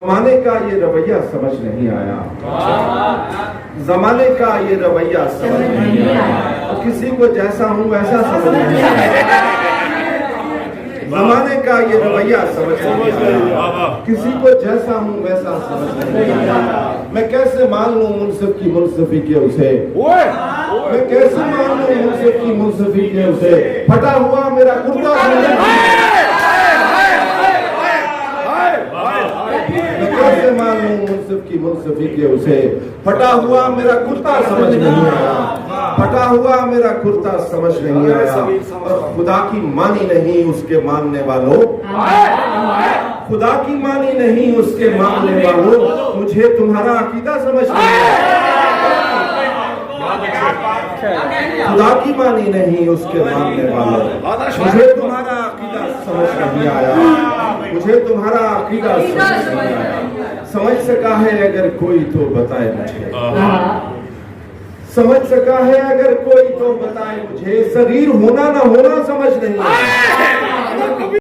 زمانے کا یہ رویہ سمجھ نہیں آیا، زمانے کا یہ رویہ سمجھ نہیں آیا، کسی کو جیسا ہوں ویسا سمجھ نہیں آیا، زمانے کا یہ رویہ سمجھ نہیں آیا، کسی کو جیسا ہوں ویسا سمجھ نہیں آیا، میں کیسے مان لوں منصف کی منصفی کے اسے، میں کیسے مان لوں منصف کی منصفی کے اسے، پھٹا ہوا میرا کرتا سمجھ نہیں آیا، کیسے معلوم منصف کی منصفی کے اسے، پھٹا ہوا میرا کرتا سمجھ نہیں آیا، پھٹا ہوا میرا کرتا سمجھ نہیں آیا، اور خدا کی مانی نہیں اس کے ماننے والوں، خدا کی مانی نہیں اس کے ماننے والوں، مجھے تمہارا عقیدہ سمجھ نہیں آیا، خدا کی مانی نہیں اس کے ماننے والوں، مجھے تمہارا عقیدہ سمجھ نہیں آیا، مجھے تمہارا عقیدہ سمجھ نہیں آیا، سمجھ سکا ہے اگر کوئی تو بتائے مجھے، سمجھ سکا ہے اگر کوئی تو بتائے مجھے، صغیر ہونا نہ ہونا سمجھ نہیں آیا،